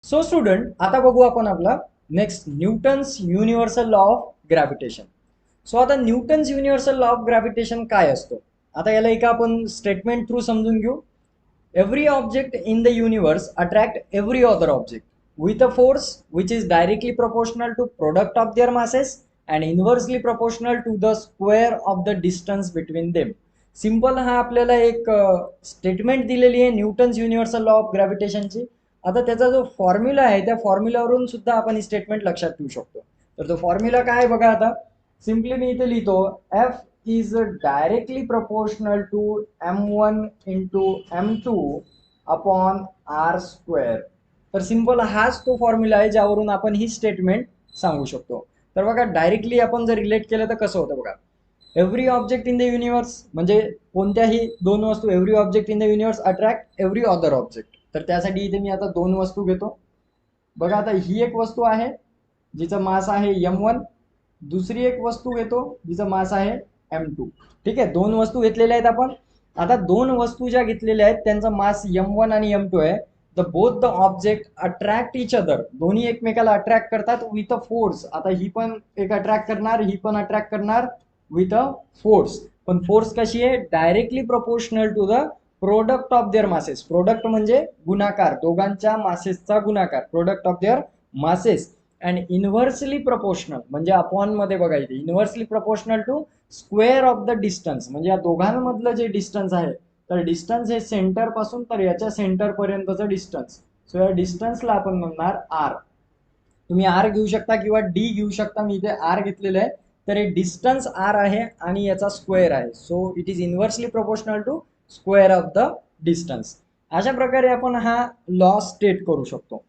So student, आता बघू आपण आपला next Newton's universal law of gravitation. So आता Newton's universal law of gravitation काय असतो, आता याला एका आपण स्टेटमेंट थ्रू समजून घेऊ. Every object in the universe attract every other object with a force which is directly proportional to product of their masses and inversely proportional to the square of the distance between them. Simple हा आपल्याला एक statement दिलेली आहे Newton's universal law of ग्रॅव्हिटेशनची. आता त्याचा जो formula आहे त्या फॉर्म्युलावरून सुद्धा आपण ही स्टेटमेंट लक्षात ठेवू शकतो. तर तो फॉर्म्युला काय बघा, आता सिम्पली मी इथे लिहितो F is directly proportional to m1 into m2 upon r square. तर सिंपल हाच तो फॉर्म्युला आहे ज्यावरून आपण ही स्टेटमेंट सांगू शकतो. तर बघा, डायरेक्टली आपण जर रिलेट केलं तर कसं होतं बघा. Every object in the universe म्हणजे कोणत्याही दोन वस्तू, every object in the universe attract every other object. तर त्यासाठी इथे मी आता दोन वस्तू घेतो. बघा, आता ही एक वस्तू आहे जिचं मास आहे m1, दुसरी एक वस्तू घेतो जिचं मास आहे m2. ठीक आहे, दोन वस्तू घेतलेल्या आहेत आपण. आता दोन वस्तू ज्या घेतलेल्या आहेत त्यांचा मास m1 आणि m2 आहे. The both the object attract each other, दोन्ही एकमेकाला अट्रॅक्ट करतात विथ अ फोर्स. आता ही पण एक अट्रॅक्ट करणार, ही पण अट्रॅक्ट करणार विथ अ फोर्स. पण फोर्स कशी आहे, directly proportional to the product of their masses. Product म्हणजे गुणाकार, दोघांच्या मासेसचा गुणाकार, product of their masses. And inversely proportional म्हणजे अपॉन मध्ये बघा इथे inversely proportional to square of the distance, म्हणजे या दोघांमधलं जे डिस्टन्स आहे, तर डिस्टन्स हे सेंटर पासून तर याच्या सेंटर पर्यंतचं डिस्टन्स. सो या डिस्टन्सला आपण म्हणणार आर. तुम्ही आर घेऊ शकता किंवा डी घेऊ शकता, मी इथे आर घेतलेलं आहे. तर हे डिस्टन्स आर आहे आणि याचा स्क्वेअर आहे. So it is inversely proportional to square of the distance. अशा प्रकारे आपण हा लॉ स्टेट करू शकतो.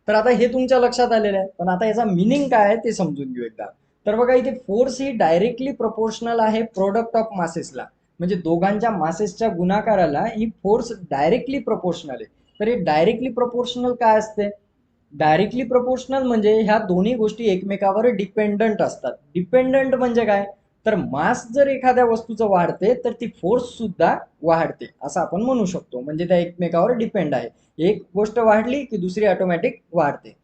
तर आता हे तुमच्या लक्षात आलेलं आहे, पण आता याचा मिनिंग काय आहे ते समजून घेऊ एकदा. तर बघा, इथे फोर्स ही डायरेक्टली प्रपोर्शनल आहे प्रोडक्ट ऑफ मासेसला, म्हणजे दोघांच्या मासेसच्या गुणाकाराला ही फोर्स डायरेक्टली प्रपोर्शनल आहे. तर हे डायरेक्टली प्रपोर्शनल काय असते, डायरेक्टली प्रपोर्शनल म्हणजे ह्या दोन्ही गोष्टी एकमेकावर डिपेंडंट असतात. डिपेंडंट म्हणजे काय, तर मास जर एखाद्या वस्तूचं वाढते तर ती फोर्स सुद्धा वाढते असं आपण म्हणू शकतो. म्हणजे त्या एकमेकावर डिपेंड आहे, एक गोष्ट वाढली की दुसरी ऑटोमॅटिक वाढते.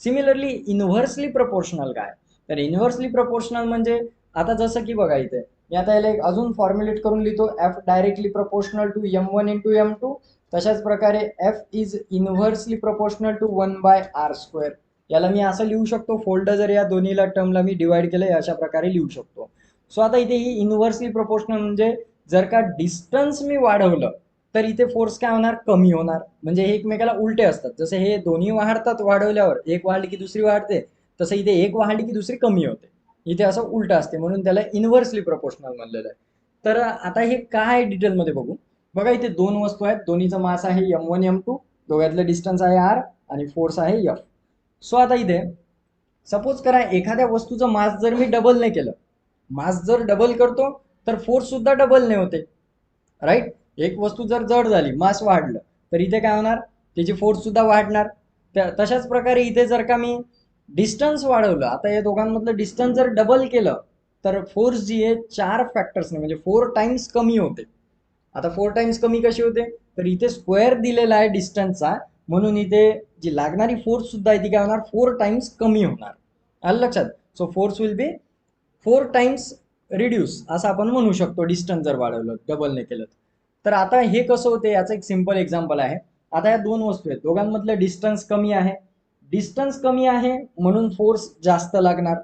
सिमिलरली इन्व्हर्सली प्रपोर्शनल काय, तर इन्व्हर्सली प्रपोर्शनल म्हणजे आता जसं की बघा इथे मी आता याला एक अजून फॉर्म्युलेट करून लिहितो, F directly proportional to m1 into m2. तशाच प्रकारे F is inversely proportional to 1/r square. याला मी असं लिहू शकतो, फोल्ड जर या दोन्हीला टर्मला मी डिवाइड केलं अशा प्रकारे लिहू शकतो. सो आता इथे ही इन्व्हर्सली प्रपोर्शनल म्हणजे जर का डिस्टन्स मी वाढवलं तर इथे फोर्स काय होणार, कमी होणार. म्हणजे हे एकमेकाला उलटे असतात, जसे हे दोन्ही वाढतात, वाढवल्यावर एक वाढली की दुसरी वाढते, तसं इथे एक वाढली की दुसरी कमी होते. इथे असं उलट असते, म्हणून त्याला इन्व्हर्सली प्रपोर्शनल म्हणलेलं आहे. तर आता हे काय डिटेलमध्ये बघू. बघा, इथे दोन वस्तू आहेत, दोन्हीचा मास आहे m1 m2, दोघांतलं डिस्टन्स आहे r आणि फोर्स आहे F. सो आता इथे सपोज करा एखाद्या वस्तूचं मास जर मी डबल नाही केलं, मास जर डबल करतो तर फोर्स सुद्धा डबल नाही होते, राईट. एक वस्तू जर जड झाली, मास वाढलं, तर इथे काय होणार, त्याची फोर्स सुद्धा वाढणार. तशाच प्रकारे इथे जर का मी डिस्टन्स वाढवलं, आता या दोघांमधलं डिस्टन्स जर डबल केलं तर फोर्स जी आहे 4 फॅक्टर्सने म्हणजे 4 टाइम्स कमी होते. आता 4 टाइम्स कमी कशी होते, तर इथे स्क्वेअर दिलेला आहे डिस्टन्सचा, म्हणून इथे जी लागणारी फोर्स सुद्धा आहे ती काय होणार, 4 टाइम्स कमी होणार. आलं लक्षात. So force will be 4 times reduce असं आपण म्हणू शकतो, डिस्टन्स जर वाढवलं, डबल नाही केलं. तर आता हे कसं होते याचं एक सिंपल एक्झाम्पल आहे. आता या दोन वस्तू आहेत, दोघांमधलं डिस्टन्स कमी आहे, डिस्टन्स कमी आहे म्हणून फोर्स जास्त लागणार.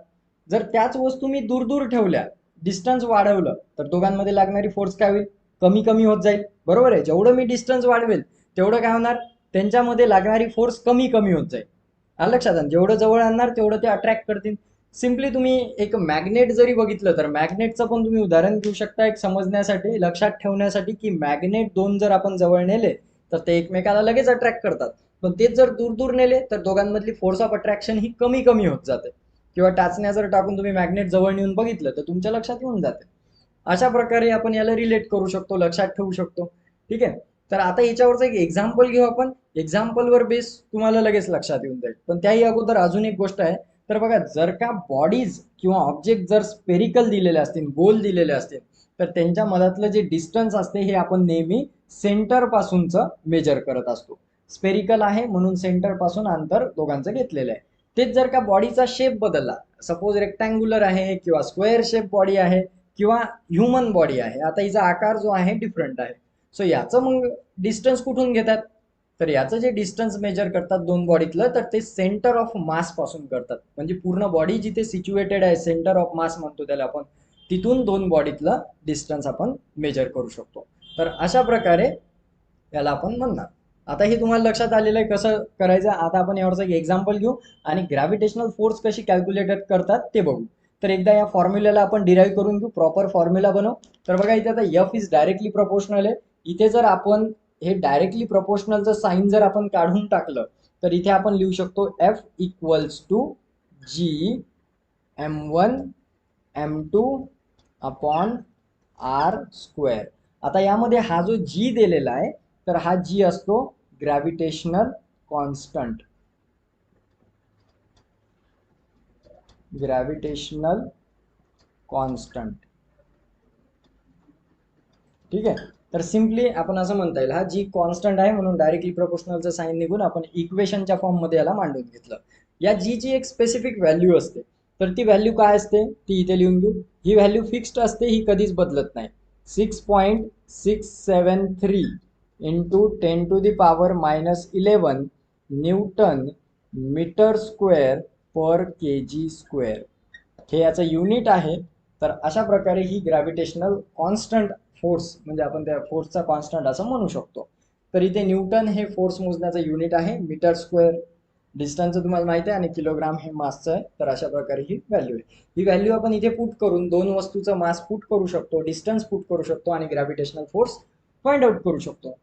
जर त्याच वस्तू मी दूर दूर ठेवल्या, डिस्टन्स वाढवलं, तर दोघांमध्ये लागणारी फोर्स काय होईल, कमी कमी होत जाईल. बरोबर आहे, जेवढं मी डिस्टन्स वाढवेल तेवढं काय होणार, त्यांच्यामध्ये लागणारी फोर्स कमी कमी होत जाईल. आलं लक्षात. जेवढं जवळ आणणार तेवढं ते अट्रॅक्ट करतील. सिम्पली तुम्ही एक मॅग्नेट जरी बघितलं तर मॅग्नेटचं पण तुम्ही उदाहरण घेऊ शकता एक समजण्यासाठी, लक्षात ठेवण्यासाठी, की मॅग्नेट दोन जर आपण जवळ नेले तर ते एकमेकाला लगेच अट्रॅक्ट करतात. पण तेच जर दूर दूर नेले तर दोघांमधली फोर्स ऑफ अट्रॅक्शन ही कमी कमी होत जाते. किंवा टाचण्या जर टाकून तुम्ही मॅग्नेट जवळ नेऊन बघितलं तर तुमच्या लक्षात येऊन जाते. अशा प्रकारे आपण याला रिलेट करू शकतो, लक्षात ठेवू शकतो. ठीक आहे. तर आता याच्यावरचं एक एक्झाम्पल घेऊ आपण, एक्झाम्पलवर बेस तुम्हाला लगेच लक्षात येऊन जाईल. पण त्याही अगोदर अजून एक गोष्ट आहे. तर बघा, जर का बॉडीज किंवा ऑब्जेक्ट जर स्पेरिकल दिलेले असतील, गोल दिलेले असतील, तर त्यांच्या मधातलं जे डिस्टन्स असते हे आपण नेहमी सेंटर पासूनच मेजर करत असतो. स्पेरिकल आहे म्हणून सेंटर पासून अंतर दोघांचं घेतलेलं आहे. तेच जर का बॉडीचा शेप बदलला, सपोज रेक्टँग्युलर आहे किंवा स्क्वेअर शेप बॉडी आहे किंवा ह्युमन बॉडी आहे, आता हिचा आकार जो आहे डिफरंट आहे, सो याचं मग डिस्टन्स कुठून घेतात, तर याचं जे डिस्टन्स मेजर करतात दोन बॉडीतलं, तर ते सेंटर ऑफ मास पासून करतात. म्हणजे पूर्ण बॉडी जिथे सिच्युएटेड आहे, सेंटर ऑफ मास म्हणतो त्याला आपण, तिथून दोन बॉडीतलं डिस्टन्स आपण मेजर करू शकतो. तर अशा प्रकारे याला आपण म्हणणार. आता हे तुम्हाला लक्षात आलेलं आहे कसं करायचं. आता आपण यावरचं एक एक्झाम्पल घेऊ आणि ग्रॅव्हिटेशनल फोर्स कशी कॅल्क्युलेट करतात ते बघू. तर एकदा या फॉर्म्युल्याला आपण डिराईव्ह करून घेऊ, प्रॉपर फॉर्म्युला बनवू. तर बघा इथे आता एफ इज डायरेक्टली प्रपोर्शनल आहे. इथे जर आपण हे डायरेक्टली प्रपोर्शनलचं साईन जर आपण काढून टाकलं, तर इथे आपण लिहू शकतो F equals to G m1 m2 upon r square. आता यामध्ये हा जो जी दिलेला आहे, तर हा जी असतो ग्रॅव्हिटेशनल कॉन्स्टंट. ग्रॅव्हिटेशनल कॉन्स्टंट, ठीक आहे. तर सिम्पली आपण असं म्हणता येईल, हा जी कॉन्स्टंट आहे म्हणून डायरेक्टली प्रपोर्शनलचं साईन निघून आपण इक्वेशनच्या फॉर्म मध्ये याला मांडून घेतलं. या जी ची एक स्पेसिफिक व्हॅल्यू असते, तर ती व्हॅल्यू काय असते ती इथे लिहून घेऊ. ही व्हॅल्यू फिक्स्ड असते, ही कधीच बदलत नाही. 6.673 इंटू 10⁻⁻11 न्यूटन मीटर स्क्वेअर पर केजी स्क्वेअर, हे याचं युनिट आहे. तर अशा प्रकारे ही ग्रॅव्हिटेशनल कॉन्स्टंट फोर्स, म्हणजे आपण त्या फोर्सचा कॉन्स्टंट असं म्हणू शकतो. तर इथे न्यूटन हे फोर्स मोजण्याचं युनिट आहे, मीटर स्क्वेअर डिस्टन्सचं तुम्हाला माहिती आहे, आणि किलोग्राम हे मासचं आहे. तर अशा प्रकारे ही व्हॅल्यू आहे. ही व्हॅल्यू आपण इथे पुट करून दोन वस्तूचं मास पुट करू शकतो, डिस्टन्स पुट करू शकतो आणि ग्रॅव्हिटेशनल फोर्स फाइंड आउट करू शकतो.